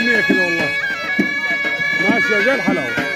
100 كده والله. ماشي يا زي الحلاوه.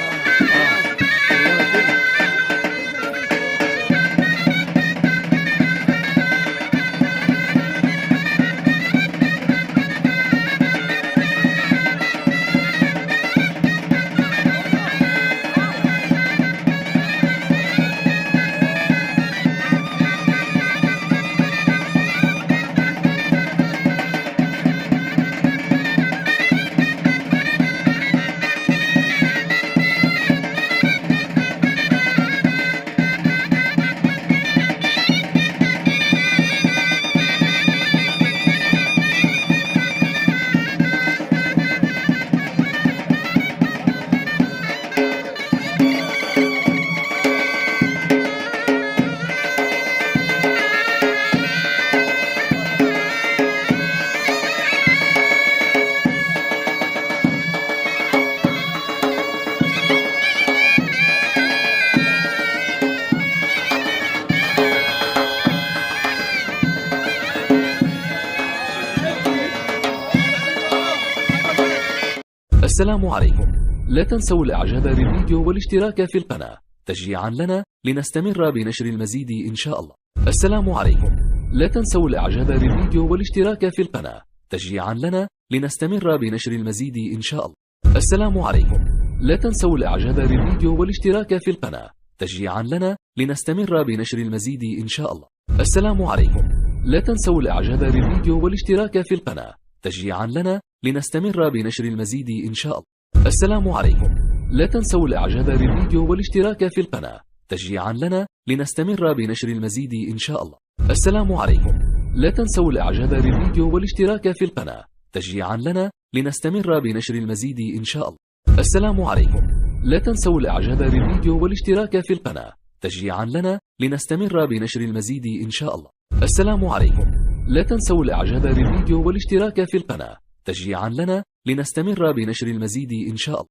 السلام عليكم. لا تنسوا الاعجاب بالفيديو والاشتراك في القناة تشجيعا لنا لنستمر بنشر المزيد ان شاء الله. السلام عليكم. لا تنسوا الاعجاب بالفيديو والاشتراك في القناة تشجيعا لنا لنستمر بنشر المزيد ان شاء الله. السلام عليكم. لا تنسوا الاعجاب بالفيديو والاشتراك في القناة تشجيعا لنا لنستمر بنشر المزيد ان شاء الله. السلام عليكم. لا تنسوا الاعجاب بالفيديو والاشتراك في القناة تشجيعا لنا لنستمر بنشر المزيد إن شاء الله. السلام عليكم. لا تنسوا الإعجاب بالفيديو والاشتراك في القناة تشجيعا لنا لنستمر بنشر المزيد إن شاء الله. السلام عليكم. لا تنسوا الإعجاب بالفيديو والاشتراك في القناة تشجيعا لنا لنستمر بنشر المزيد إن شاء الله. السلام عليكم. لا تنسوا الإعجاب بالفيديو والاشتراك في القناة تشجيعا لنا لنستمر بنشر المزيد إن شاء الله. السلام عليكم. لا تنسوا الإعجاب بالفيديو والاشتراك في القناة تشجيعا لنا لنستمر بنشر المزيد إن شاء الله.